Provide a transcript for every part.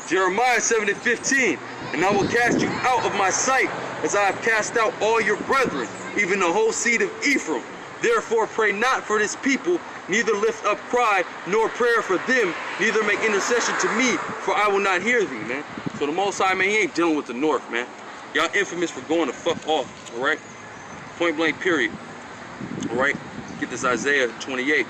Jeremiah 7:15. And I will cast you out of my sight, as I have cast out all your brethren, even the whole seed of Ephraim. Therefore pray not for this people, neither lift up cry, nor prayer for them, neither make intercession to me, for I will not hear thee, man. So the Most High, man, he ain't dealing with the north, man. Y'all infamous for going to fuck off, alright? Point blank, period. Alright? Get this Isaiah 28.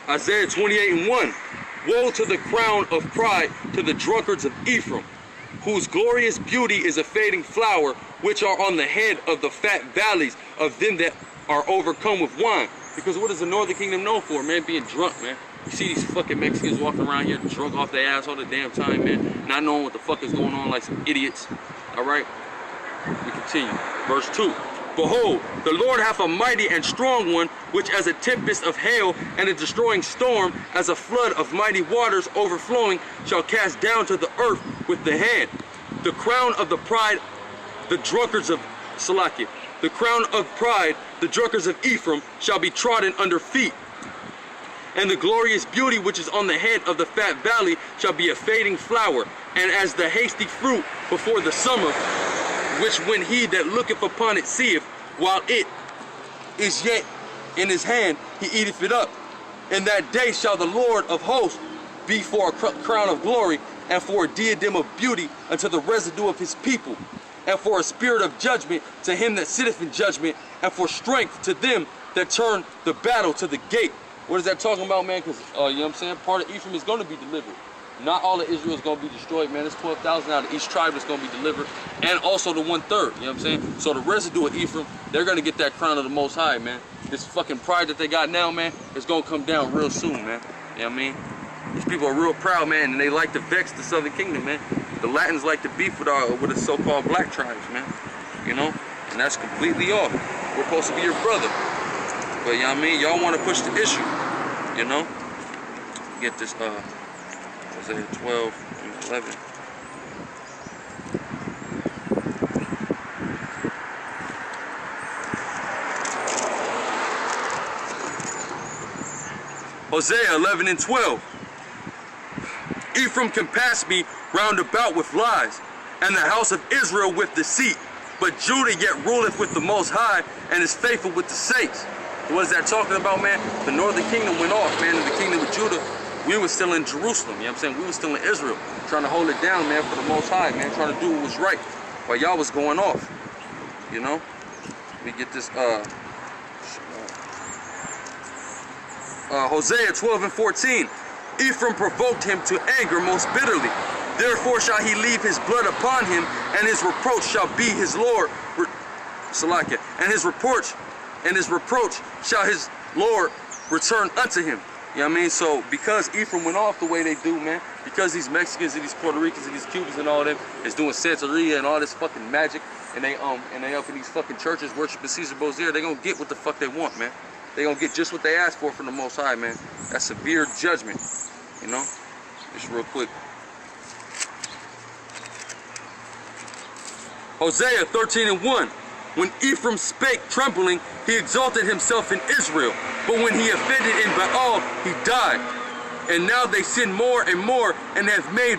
Isaiah 28:1. Woe to the crown of pride, to the drunkards of Ephraim, whose glorious beauty is a fading flower, which are on the head of the fat valleys of them that are overcome with wine. Because what is the northern kingdom known for, man? Being drunk, man. You see these fucking Mexicans walking around here drunk off their ass all the damn time, man. Not knowing what the fuck is going on, like some idiots. Alright? We continue. Verse 2. Behold, the Lord hath a mighty and strong one, which as a tempest of hail and a destroying storm, as a flood of mighty waters overflowing, shall cast down to the earth with the hand. The crown of the pride, the drunkards of Salakia. The crown of pride, the drunkards of Ephraim, shall be trodden under feet. And the glorious beauty which is on the head of the fat valley shall be a fading flower, and as the hasty fruit before the summer, which when he that looketh upon it seeth, while it is yet in his hand, he eateth it up. In that day shall the Lord of hosts be for a crown of glory, and for a diadem of beauty unto the residue of his people, and for a spirit of judgment to him that sitteth in judgment, and for strength to them that turn the battle to the gate. What is that talking about, man? Because, you know what I'm saying, part of Ephraim is going to be delivered. Not all of Israel is going to be destroyed, man. There's 12,000 out of each tribe that's going to be delivered. And also the 1/3, you know what I'm saying? So the residue of Ephraim, they're going to get that crown of the Most High, man. This fucking pride that they got now, man, is going to come down real soon, man. You know what I mean? These people are real proud, man, and they like to vex the Southern Kingdom, man. The Latins like to beef with the so-called black tribes, man. You know? And that's completely off. We're supposed to be your brother. But, you know what I mean? Y'all want to push the issue, you know? Get this, Isaiah 12 and 11. Hosea 11 and 12. Ephraim compassed me round about with lies, and the house of Israel with deceit. But Judah yet ruleth with the Most High, and is faithful with the saints. What is that talking about, man? The northern kingdom went off, man, and the kingdom of Judah, we were still in Jerusalem, you know what I'm saying? We were still in Israel, trying to hold it down, man, for the Most High, man, trying to do what was right, while y'all was going off, you know? We get this, Hosea 12 and 14. Ephraim provoked him to anger most bitterly. Therefore shall he leave his blood upon him, and his reproach shall be his Lord. Salakia. And his reproach shall his Lord return unto him. You know what I mean? So because Ephraim went off the way they do, man, because these Mexicans and these Puerto Ricans and these Cubans and all them is doing Santeria and all this fucking magic, and they up in these fucking churches worshiping Caesar Borgia, they gonna get what the fuck they want, man. They gonna get just what they asked for from the Most High, man. That's severe judgment, you know? Just real quick. Hosea 13 and 1. When Ephraim spake trembling, he exalted himself in Israel. But when he offended in Baal, he died. And now they sin more and more, and have made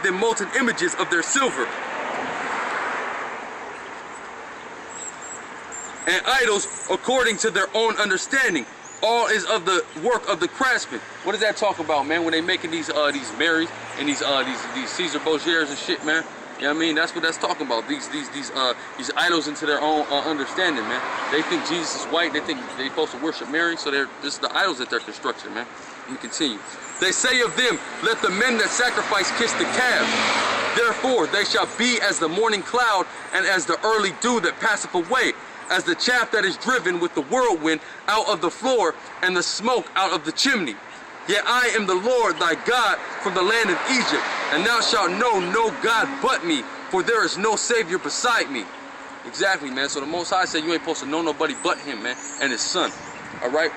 them molten images of their silver, and idols according to their own understanding. All is of the work of the craftsman. What does that talk about, man? When they making these Marys and these Caesar Borgias and shit, man. You know what I mean? That's what that's talking about. These idols into their own understanding, man. They think Jesus is white. They think they're supposed to worship Mary. So this is the idols that they're constructing, man. Let me continue. They say of them, let the men that sacrifice kiss the calf. Therefore they shall be as the morning cloud, and as the early dew that passeth away, as the chaff that is driven with the whirlwind out of the floor, and the smoke out of the chimney. Yet I am the Lord thy God from the land of Egypt, and thou shalt know no God but me, for there is no Savior beside me. Exactly, man. So the Most High said you ain't supposed to know nobody but him, man, and his son. All right?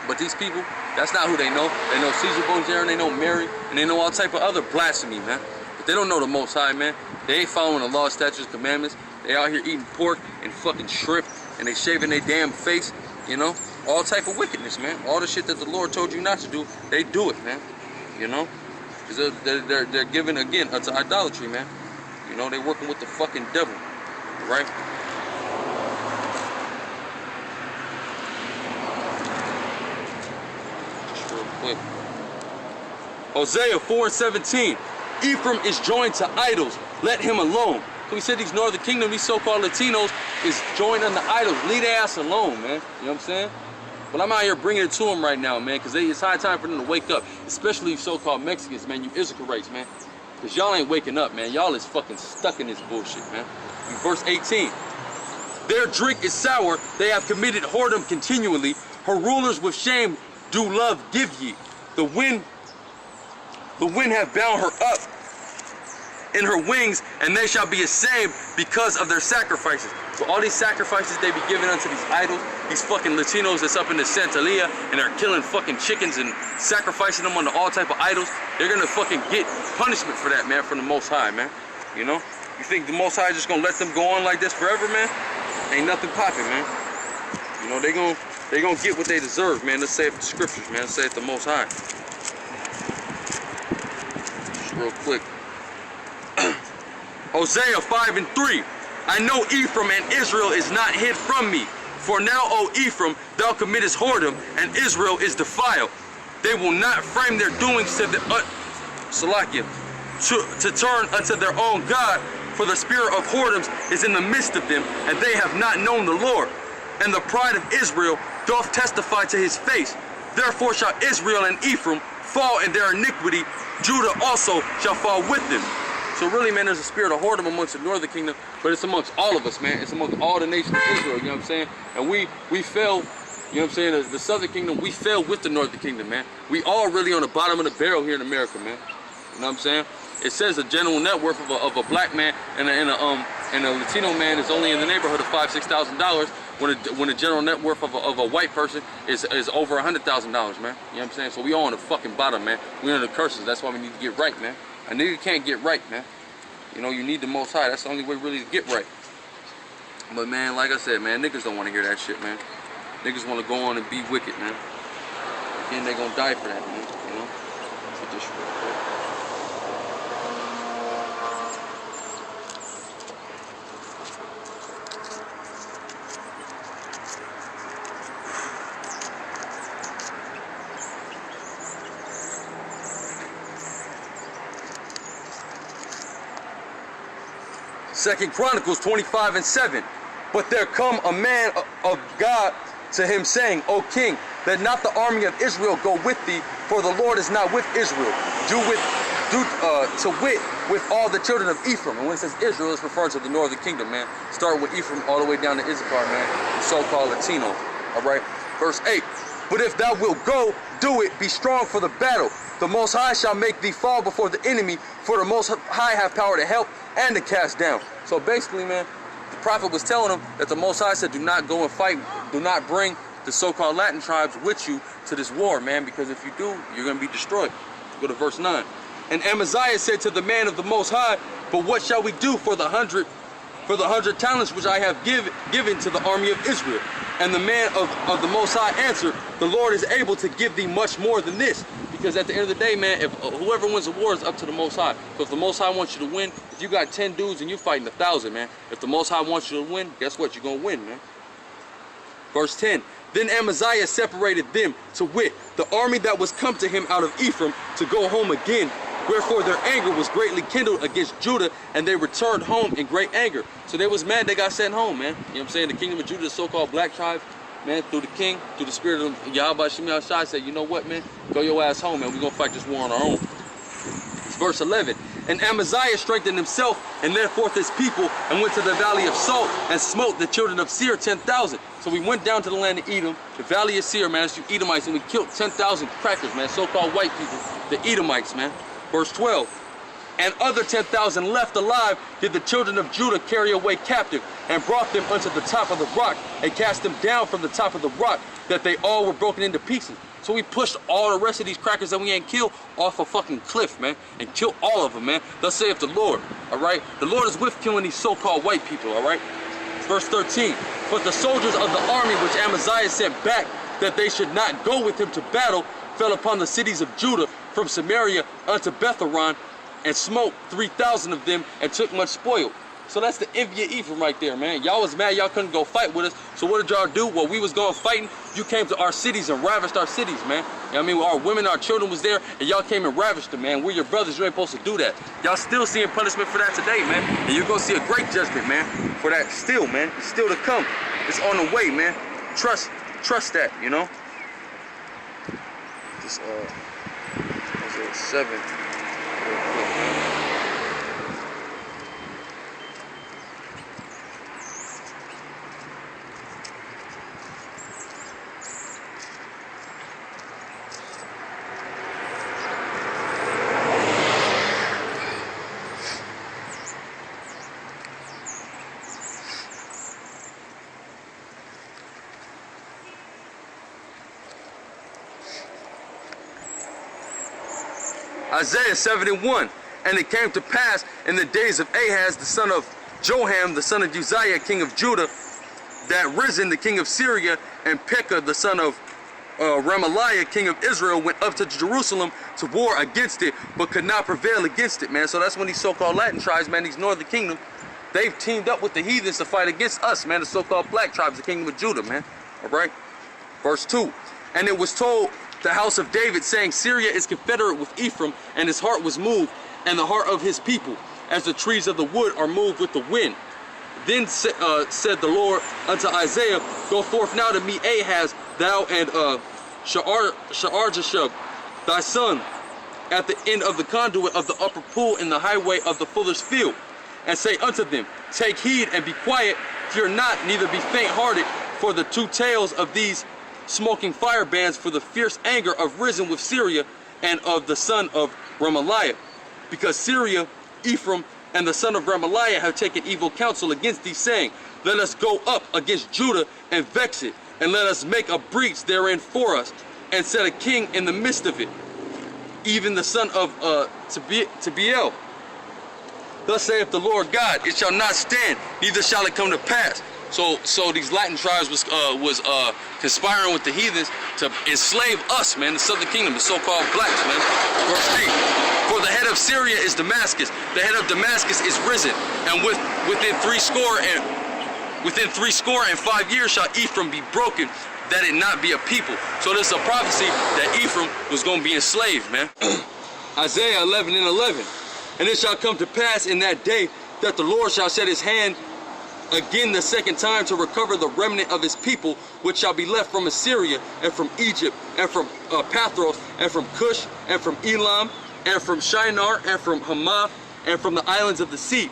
But these people, that's not who they know. They know Caesar Borgia, and they know Mary, and they know all type of other blasphemy, man. But they don't know the Most High, man. They ain't following the law, statutes, commandments. They out here eating pork and fucking shrimp, and they shaving their damn face, you know? All type of wickedness, man. All the shit that the Lord told you not to do, they do it, man. You know? Because they're giving, again, to idolatry, man. You know, they're working with the fucking devil, right? Just real quick. Hosea 4:17. Ephraim is joined to idols. Let him alone. So we said these Northern Kingdom, these so-called Latinos, is joined on the idols. Leave their ass alone, man. You know what I'm saying? But I'm out here bringing it to them right now, man, because it's high time for them to wake up. Especially so-called Mexicans, man, you Israelites, man. Because y'all ain't waking up, man. Y'all is fucking stuck in this bullshit, man. In verse 18. Their drink is sour. They have committed whoredom continually. Her rulers with shame do love give ye. The wind hath bound her up in her wings, and they shall be ashamed because of their sacrifices. So all these sacrifices they be giving unto these idols, these fucking Latinos that's up in the Santeria, and they're killing fucking chickens and sacrificing them unto all type of idols, they're gonna fucking get punishment for that, man, from the Most High, man. You know? You think the Most High is just gonna let them go on like this forever, man? Ain't nothing popping, man. You know, they gonna get what they deserve, man. Let's say it the scriptures, man. Let's say it the Most High. Just real quick. Hosea 5:3. I know Ephraim and Israel is not hid from me. For now, O Ephraim, thou committest whoredom, and Israel is defiled. They will not frame their doings to the to turn unto their own God, for the spirit of whoredoms is in the midst of them, and they have not known the Lord. And the pride of Israel doth testify to his face. Therefore shall Israel and Ephraim fall in their iniquity. Judah also shall fall with them. So really, man, there's a spirit of whoredom amongst the Northern Kingdom, but it's amongst all of us, man. It's amongst all the nations of Israel, you know what I'm saying? And we fell, you know what I'm saying, the Southern Kingdom, we fell with the Northern Kingdom, man. We all really on the bottom of the barrel here in America, man. You know what I'm saying? It says the general net worth of a black man and a Latino man is only in the neighborhood of $5,000-$6,000, when the general net worth of a white person is over $100,000, man. You know what I'm saying? So we all on the fucking bottom, man. We under the curses. That's why we need to get right, man. A nigga can't get right, man. You know, you need the Most High. That's the only way really to get right. But, man, like I said, man, niggas don't want to hear that shit, man. Niggas want to go on and be wicked, man. And they gonna die for that, man. You know? Put this real quick. 2 Chronicles 25:7. But there come a man of God to him, saying, O king, let not the army of Israel go with thee, for the Lord is not with Israel. To wit, with all the children of Ephraim. And when it says Israel, it's referring to the Northern Kingdom, man. Start with Ephraim all the way down to Issachar, man. The so-called Latinos. All right. Verse 8. But if thou wilt go, do it. Be strong for the battle. The Most High shall make thee fall before the enemy, for the Most High have power to help and to cast down. So basically, man, the prophet was telling them that the Most High said, do not go and fight. Do not bring the so-called Latin tribes with you to this war, man, because if you do, you're going to be destroyed. Go to verse 9. And Amaziah said to the man of the Most High, but what shall we do for the 100 talents which I have given to the army of Israel? And the man of the Most High answered, the Lord is able to give thee much more than this. Because at the end of the day, man, if whoever wins the war is up to the Most High. So if the Most High wants you to win, if you got 10 dudes and you're fighting 1,000, man, if the Most High wants you to win, guess what? You're going to win, man. Verse 10. Then Amaziah separated them, to wit, the army that was come to him out of Ephraim, to go home again. Wherefore their anger was greatly kindled against Judah, and they returned home in great anger. So they was mad they got sent home, man. You know what I'm saying? The kingdom of Judah, the so-called black tribes, man, through the king, through the spirit of Yahweh Shemi Al-Shai, said, you know what, man? Go your ass home, man. We're going to fight this war on our own. It's verse 11. And Amaziah strengthened himself, and led forth his people, and went to the valley of Salt, and smote the children of Seir 10,000. So we went down to the land of Edom, the valley of Seir, man, it's you Edomites, and we killed 10,000 crackers, man, so-called white people, the Edomites, man. Verse 12. And other 10,000 left alive did the children of Judah carry away captive, and brought them unto the top of the rock, and cast them down from the top of the rock, that they all were broken into pieces. So we pushed all the rest of these crackers that we ain't killed off a fucking cliff, man, and killed all of them, man. Thus saith the Lord, all right? The Lord is with killing these so-called white people, all right? Verse 13, but the soldiers of the army which Amaziah sent back, that they should not go with him to battle, fell upon the cities of Judah from Samaria unto Betharon, and smote 3,000 of them, and took much spoil. So that's the envy of Ephraim right there, man. Y'all was mad y'all couldn't go fight with us. So what did y'all do? While we was going fighting, you came to our cities and ravished our cities, man. You know what I mean? Our women, our children was there, and y'all came and ravished them, man. We're your brothers. You ain't supposed to do that. Y'all still seeing punishment for that today, man. And you're going to see a great judgment, man, for that still, man. It's still to come. It's on the way, man. Trust that, you know? This, 7. Isaiah 71, and it came to pass in the days of Ahaz, the son of Joram, the son of Uzziah, king of Judah, that Rezin, the king of Syria, and Pekah, the son of Remaliah, king of Israel, went up to Jerusalem to war against it, but could not prevail against it, man. So that's when these so-called Latin tribes, man, these northern kingdoms, they've teamed up with the heathens to fight against us, man, the so-called black tribes, the kingdom of Judah, man. All right? Verse 2, and it was told the house of David, saying, Syria is confederate with Ephraim, and his heart was moved, and the heart of his people, as the trees of the wood are moved with the wind. Then said the Lord unto Isaiah, go forth now to meet Ahaz, thou and Sha'ar-Jashub, thy son, at the end of the conduit of the upper pool in the highway of the fuller's field, and say unto them, take heed and be quiet, fear not, neither be faint-hearted, for the two tails of these smoking firebands, for the fierce anger of Rezin with Syria and of the son of Remaliah, because Syria, Ephraim, and the son of Remaliah have taken evil counsel against thee, saying, let us go up against Judah and vex it, and let us make a breach therein for us, and set a king in the midst of it, even the son of Tabiel. Thus saith the Lord God, it shall not stand, neither shall it come to pass. So these Latin tribes was conspiring with the heathens to enslave us, man, the southern kingdom, the so-called blacks, man. Verse 8, for the head of Syria is Damascus, the head of Damascus is Rezin, and within three score and 5 years shall Ephraim be broken, that it not be a people. So this is a prophecy that Ephraim was going to be enslaved, man. Isaiah 11 and 11, and it shall come to pass in that day that the Lord shall set his hand again the second time to recover the remnant of his people, which shall be left from Assyria, and from Egypt, and from Pathros, and from Cush, and from Elam, and from Shinar, and from Hamath, and from the islands of the sea.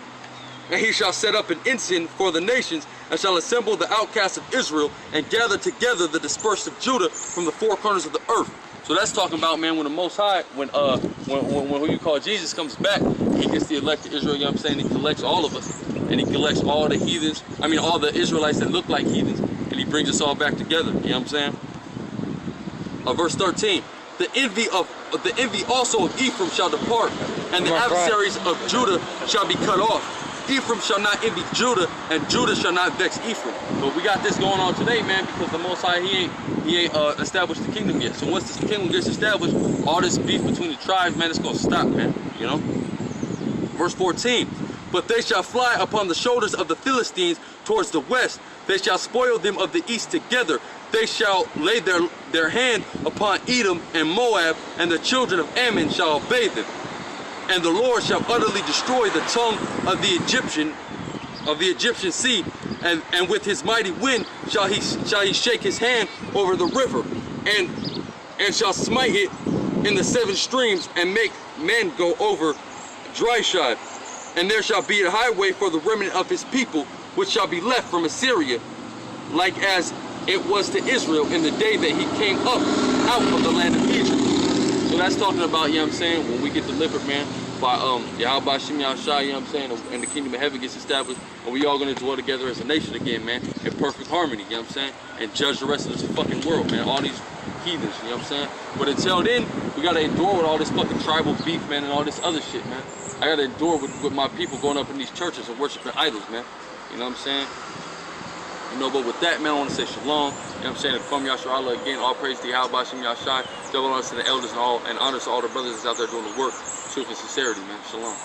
And he shall set up an ensign for the nations, and shall assemble the outcasts of Israel, and gather together the dispersed of Judah from the four corners of the earth. So that's talking about, man, when the Most High, when who you call Jesus comes back, he gets the elected Israel, you know what I'm saying? He collects all of us. And he collects all the heathens, all the Israelites that look like heathens, and he brings us all back together, you know what I'm saying? Verse 13, the envy also of Ephraim shall depart, and the adversaries of Judah shall be cut off. Ephraim shall not envy Judah, and Judah shall not vex Ephraim. But we got this going on today, man, because the Most High, he ain't established the kingdom yet. So once this kingdom gets established, all this beef between the tribes, man, it's gonna stop, man, you know? Verse 14, but they shall fly upon the shoulders of the Philistines towards the west. They shall spoil them of the east together. They shall lay their hand upon Edom and Moab, and the children of Ammon shall obey them. And the Lord shall utterly destroy the tongue of the Egyptian sea, and with his mighty wind shall he shake his hand over the river, and shall smite it in the 7 streams, and make men go over dry shod. And there shall be a highway for the remnant of his people, which shall be left from Assyria, like as it was to Israel in the day that he came up out of the land of Egypt. So that's talking about, you know what I'm saying, when we get delivered, man, by Yahweh Shem Yahshai, you know what I'm saying, and the kingdom of heaven gets established, and we all gonna dwell together as a nation again, man, in perfect harmony, you know what I'm saying, and judge the rest of this fucking world, man, all these heathens, you know what I'm saying. But until then, we gotta endure with all this fucking tribal beef, man, and all this other shit, man. I gotta endure with my people going up in these churches and worshiping idols, man. You know what I'm saying? You know, but with that, man, I want to say shalom. You know what I'm saying? And from Yahshua Allah again, all praise to Yahweh Shem Yahshai, double honors to the elders and honors to all the brothers that's out there doing the work, truth and sincerity, man. Shalom.